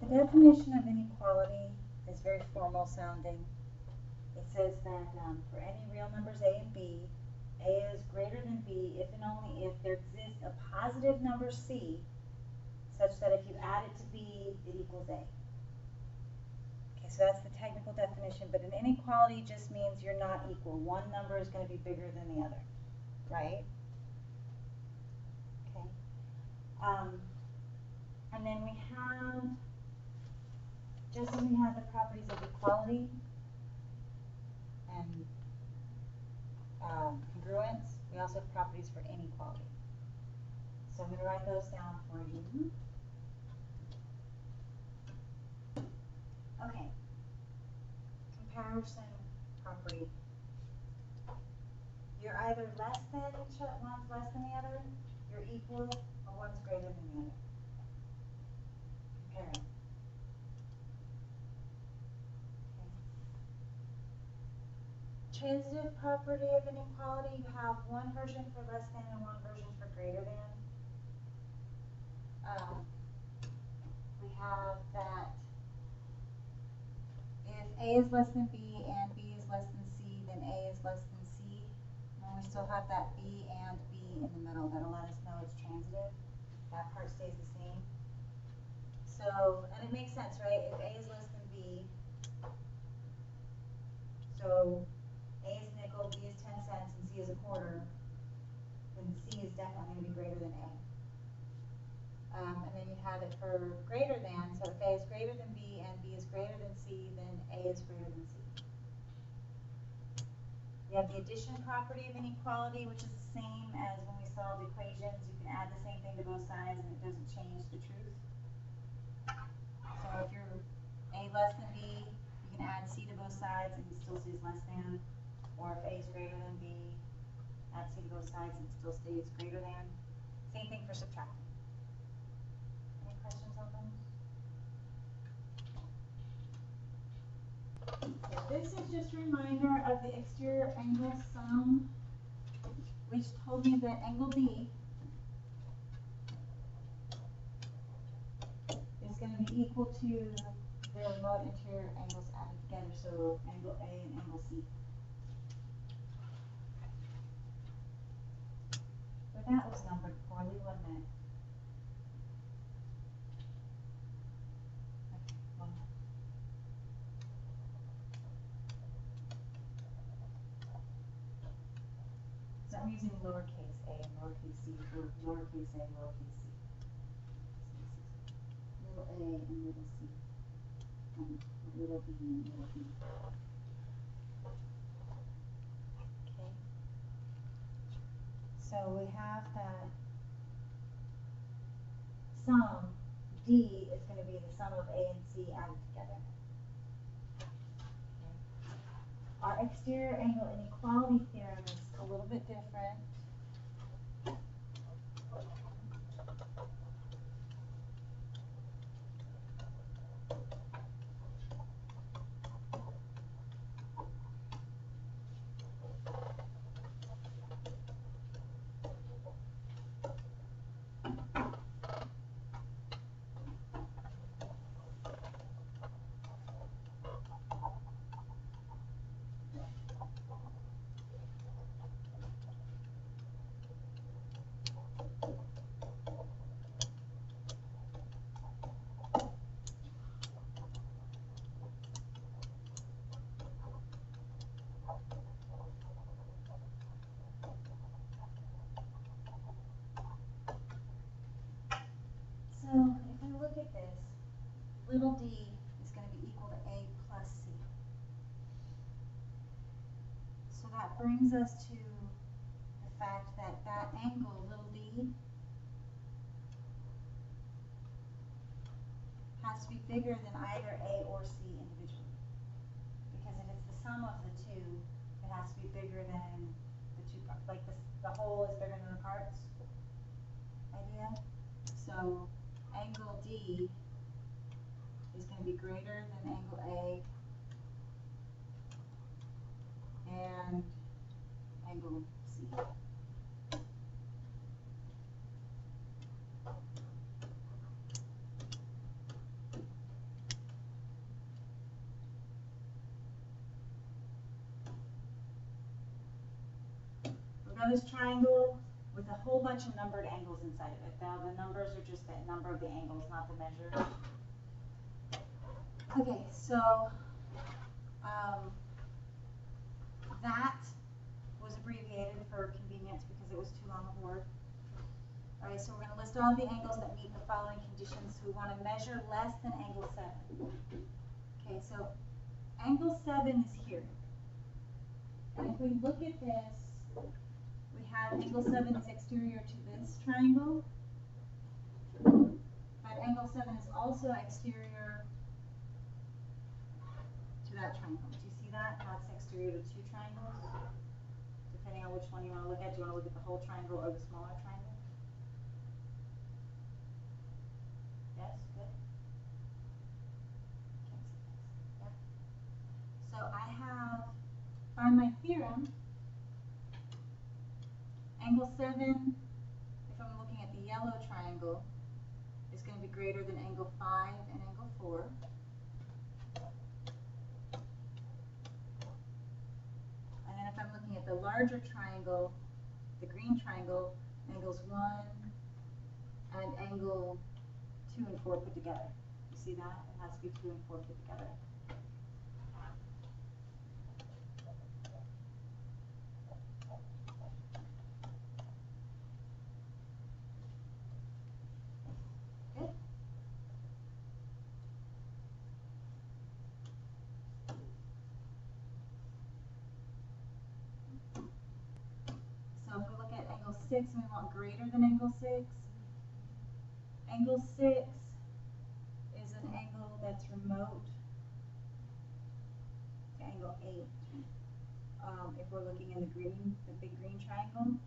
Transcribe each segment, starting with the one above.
The definition of inequality is very formal sounding. It says that for any real numbers a and b, a is greater than b if and only if there exists a positive number c such that if you add it to b, it equals a. Okay, so that's the technical definition, but an inequality just means you're not equal. One number is going to be bigger than the other, right? Okay. And then we have, just as we have the properties of equality and congruence, we also have properties for inequality. So I'm going to write those down for you. Okay. Comparison property. You're either less than one's less than the other, you're equal, or one's greater than the other. Comparing. Okay. Transitive property of inequality, you have one version for less than and one version for greater than. We have that if A is less than B and B is less than C, then A is less than C. And we still have that B and B in the middle. That'll let us know it's transitive. That part stays the same. So, and it makes sense, right? If A is less than B, so A is a nickel, B is 10 cents, and C is a quarter, then C is definitely going to be greater than A. And then you have it for greater than, so if A is greater than B and B is greater than C, then A is greater than C. You have the addition property of inequality, which is the same as when we solved equations. You can add the same thing to both sides and it doesn't change the truth. So if you're A less than B, you can add C to both sides and it still stays less than. Or if A is greater than B, add C to both sides and it still stays greater than. Same thing for subtracting. Any questions on those? So this is just a reminder of the exterior angle sum, which told me that angle D is going to be equal to the remote interior angles added together, so angle A and angle C. But that was numbered poorly, wasn't it? Okay, well. So I'm using lowercase a and lowercase c for lowercase a, lowercase c. Little a and little c. And little b and little b. Okay. So we have that sum D is going to be the sum of A and C added together. Okay. Our exterior angle inequality theorem is a little bit different. So if I look at this, little d is going to be equal to A plus C. So that brings us to the fact that that angle, little d, has to be bigger than either A or C individually. Because if it's the sum of the two, it has to be bigger than the two parts. Like the whole is bigger than the parts idea. So angle D is going to be greater than angle A and angle C. this triangle with a whole bunch of numbered angles inside of it. Now the numbers are just the number of the angles, not the measure. Okay, so that was abbreviated for convenience because it was too long of a word. All right, so we're going to list all the angles that meet the following conditions. We want to measure less than angle 7. Okay, so angle 7 is here. And if we look at this, we have angle 7 is exterior to this triangle. But angle 7 is also exterior to that triangle. Do you see that? How it's exterior to two triangles? Depending on which one you want to look at. Do you want to look at the whole triangle or the smaller triangle? Yes, good. Yeah. So I have, find my theorem. Angle 7, if I'm looking at the yellow triangle, is going to be greater than angle 5 and angle 4. And then if I'm looking at the larger triangle, the green triangle, angles 1 and angle 2 and 4 put together. You see that? It has to be 2 and 4 put together. Good. So if we look at angle 6 and we want greater than angle 6, angle 6 is an angle that's remote to angle 8. If we're looking in the green, the big green triangle.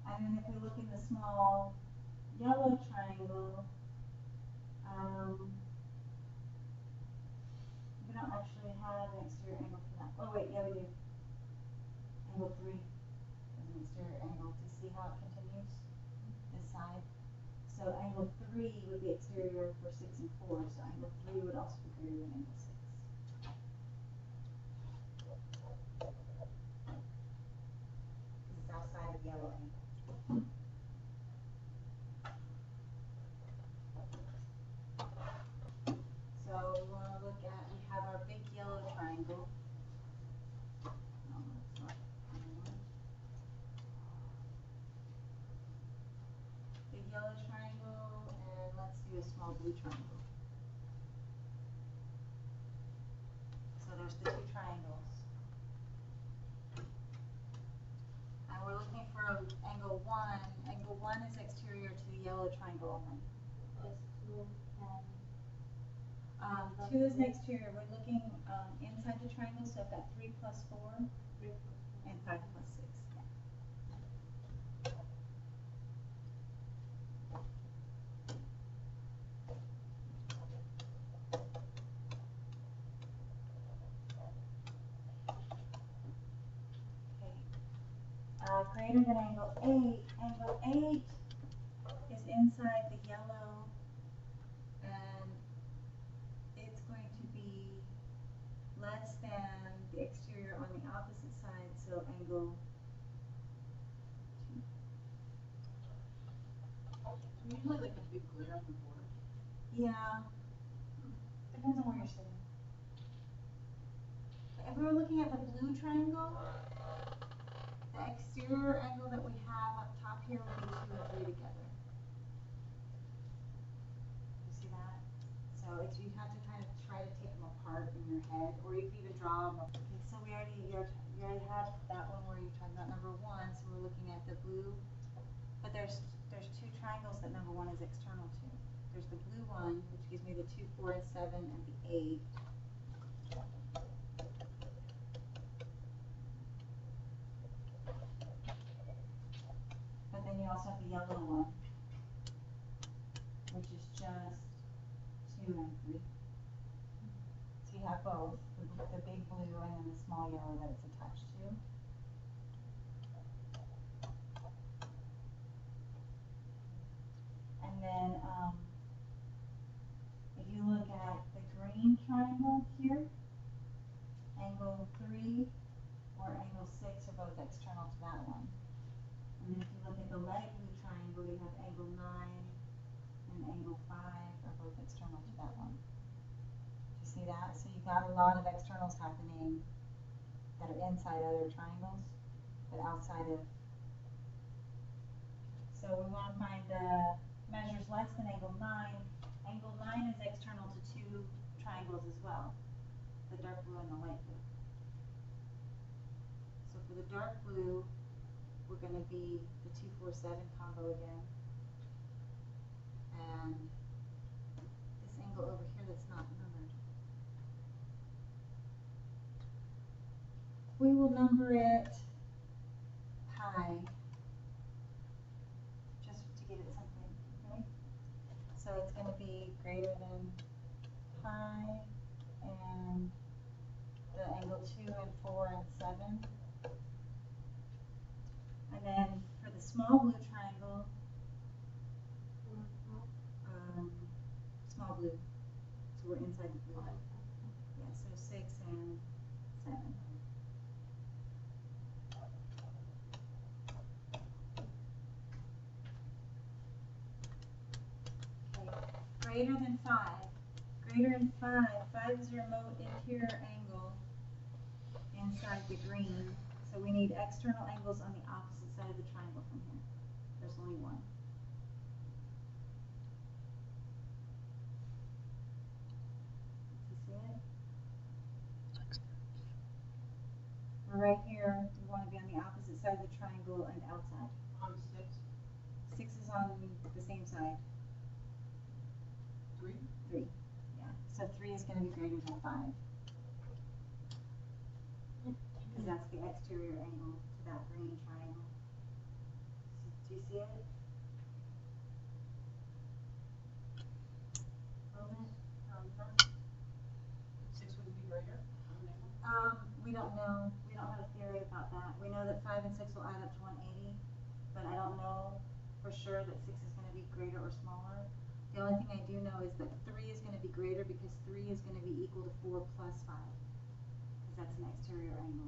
And then if we look in the small yellow triangle, we don't actually have an exterior angle for that. Oh wait, yeah we do. Angle 3 is an exterior angle. Do you see how it continues? This side. So angle 3 would be exterior for 6 and 4. So angle 3 would also be greater than angle 6. This is outside of yellow angle. So we want to look at, we have our big yellow triangle. No, that's not anymore. Big yellow triangle, and let's do a small blue triangle. So there's the two triangles. And we're looking for angle 1. Angle 1 is exterior to the yellow triangle only. Plus 2 and 2 is an exterior. We're looking inside the triangle, so I've got 3 plus 4 3 plus 4. and 5 plus 6. Yeah. Okay. Greater than angle 8. Angle 8 is inside the yellow, and it's going to be less than the exterior on the opposite side, so angle 2. Usually like a big glare on the board. Yeah. Depends on where you're sitting. If we were looking at the blue triangle, the exterior angle that we have up top here would be 2 and 3 together. You see that? So it's, you have to kind of try to take them apart in your head, or you can even draw them. Okay, so you already had that one where you're talking about number 1, so we're looking at the blue. But there's 2 triangles that number 1 is external to. There's the blue one, which gives me the 2, 4, and 7, and the 8. But then you also have the yellow one, which is just 2 and 3. So you have both, the big blue and then the small yellow that it's attached to. And then if you look at the green triangle here, angle 3 or for angle 6 are both external to that one. And then if you look at the light blue triangle, you have angle 9 and angle 5 are both external to that one. Do you see that? So you got a lot of externals happening that are inside other triangles, but outside of. So we want to find the measures less than angle 9. Angle 9 is external to two triangles as well, the dark blue and the light blue. So for the dark blue, we're going to be the 2, 4, 7 combo again. And this angle over here that's not numbered, we will number it pi, just to give it something, right? So it's going to be greater than pi and the angle 2 and 4 and 7. And then for the small blue triangle, small blue, so we're inside the blue. Yeah, so 6 and 7. Okay, greater than 5. Greater than 5. 5 is your remote interior angle inside the green. So we need external angles on the opposite side of the triangle from here. There's only one. Do you see it? We're right here. We want to be on the opposite side of the triangle and outside. On 6. 6 is on the same side. 3. 3. Yeah. So 3 is going to be greater than 5. Because that's the exterior angle to that green triangle. So, do you see it? Moment? 6 would be greater. We don't know. We don't have a theory about that. We know that 5 and 6 will add up to 180, but I don't know for sure that 6 is going to be greater or smaller. The only thing I do know is that 3 is going to be greater because 3 is going to be equal to 4 plus 5, because that's an exterior angle.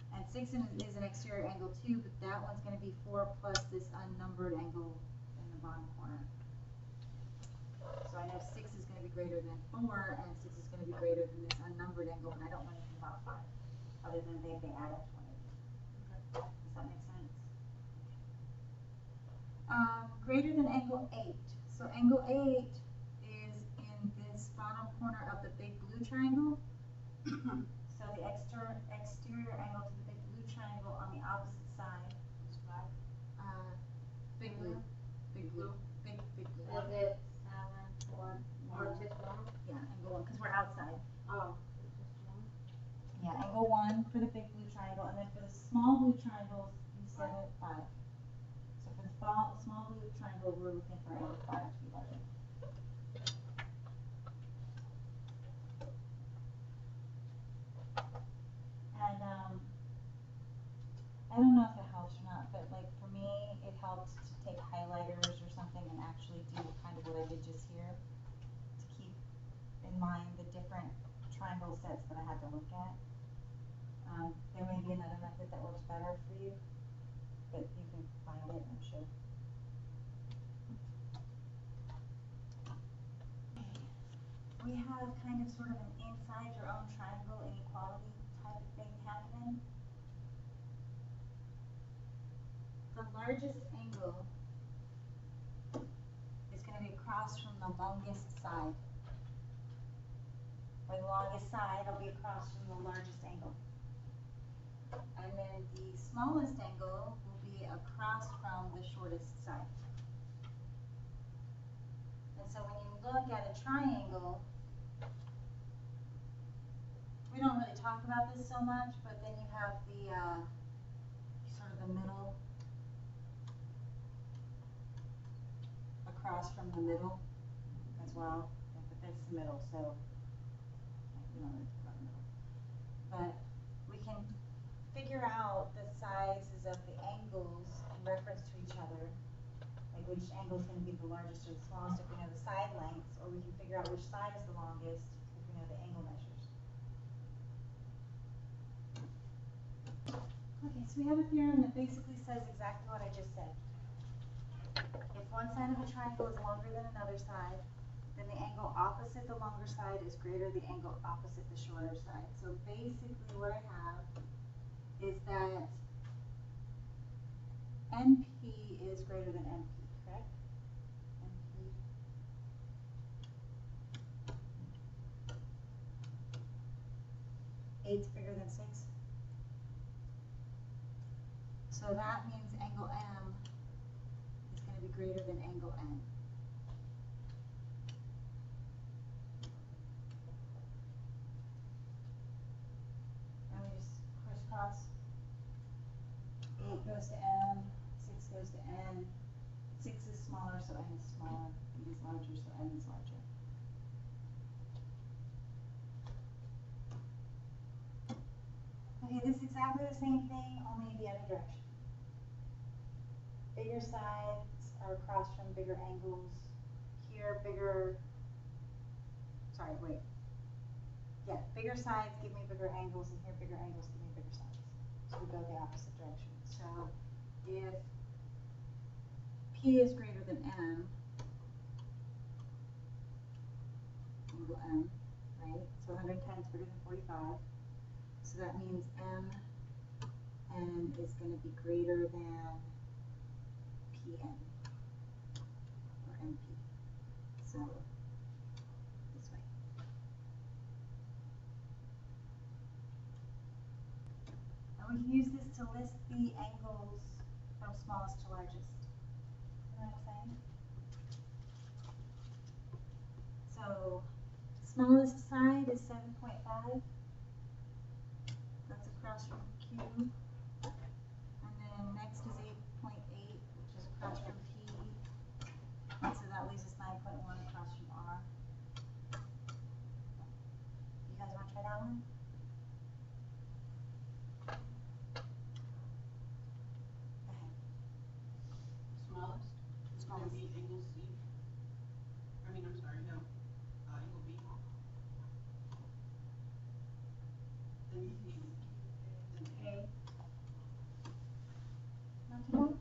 And 6 is an exterior angle too, but that one's going to be 4 plus this unnumbered angle in the bottom corner. So I know 6 is going to be greater than 4, and 6 is going to be greater than this unnumbered angle, but I don't know anything about 5, other than they add up to 180. Okay. Does that make sense? Greater than angle 8. So angle 8 is in this bottom corner of the big blue triangle. So the exterior angle to the big blue triangle on the opposite side. Big blue. Big blue. Big blue. Is it 7, 1, or just 1? Yeah, angle 1, because we're outside. Oh, it's just 1. Yeah, angle 1 for the big blue triangle, and then for the small blue triangles, you set it 5. So for the small blue triangle, we're looking for angle 5 to be larger. And I don't know if it helps or not, but like for me, it helped to take highlighters or something and actually do kind of what I did just here to keep in mind the different triangle sets that I had to look at. There may be another method that works better for you, but you can find it, I'm sure. We have kind of sort of an inside your own triangle inequality type of thing happening. The largest angle is going to be across from the longest side. Or the longest side will be across from the largest angle. And then the smallest angle will be across from the shortest side. And so when you look at a triangle, we don't really talk about this so much, but then you have the sort of the middle across from the middle as well. But that's the middle, so we don't really talk about the middle. But we can figure out the sizes of the angles in reference to each other, like which angle is going to be the largest or the smallest if we know the side lengths, or we can figure out which side is the longest if we know the angle measures. Okay, so we have a theorem that basically says exactly what I just said. If one side of a triangle is longer than another side, then the angle opposite the longer side is greater than the angle opposite the shorter side. So basically what I have is that NP is greater than NP, correct? NP. 8's bigger than 6. So that means angle M is going to be greater than angle N. And we just crisscross. 8 goes to M, 6 goes to N. 6 is smaller, so N is smaller. 8 is larger, so N is larger. Okay, this is exactly the same thing, only the other direction. Bigger sides are across from bigger angles. Here, bigger sides give me bigger angles, and here, bigger angles give me bigger sides. So we go the opposite direction. So if P is greater than M, angle M, right? So 110 is bigger than 45. So that means MN is going to be greater than PN, or MP. So this way. And we can use this to list the angles from smallest to largest. You know what I'm saying? So smallest side is 7.5. That's across from Q. And then next is 8.8, which is across from P. And so that leaves us 9.1 across from R. You guys want to try that one? Go ahead. Smallest is going to be angle C. I mean, I'm sorry, no. Angle B. Then P. Then A. Not too bad.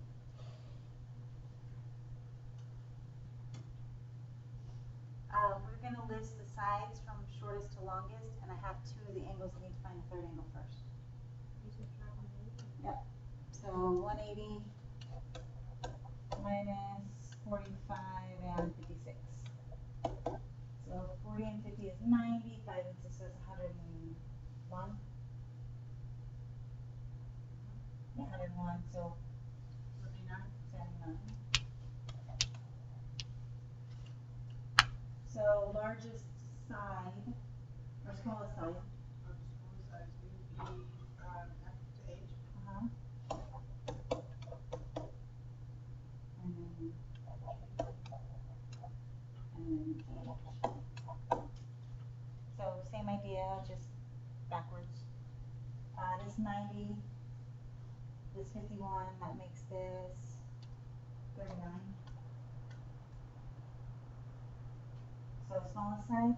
We're going to list the sides from shortest to longest, and I have 2 of the angles. I need to find the third angle first. You subtract 180. Yep. So 180 minus 45 and 56. So 40 and 50 is 90. 5 and 6 is 101. Yeah, 101. So 79. 79. So largest side, or smallest side. The smallest size will be F to H. And then H. So same idea, just backwards. This 90, this 51, that makes this 39. So smallest side.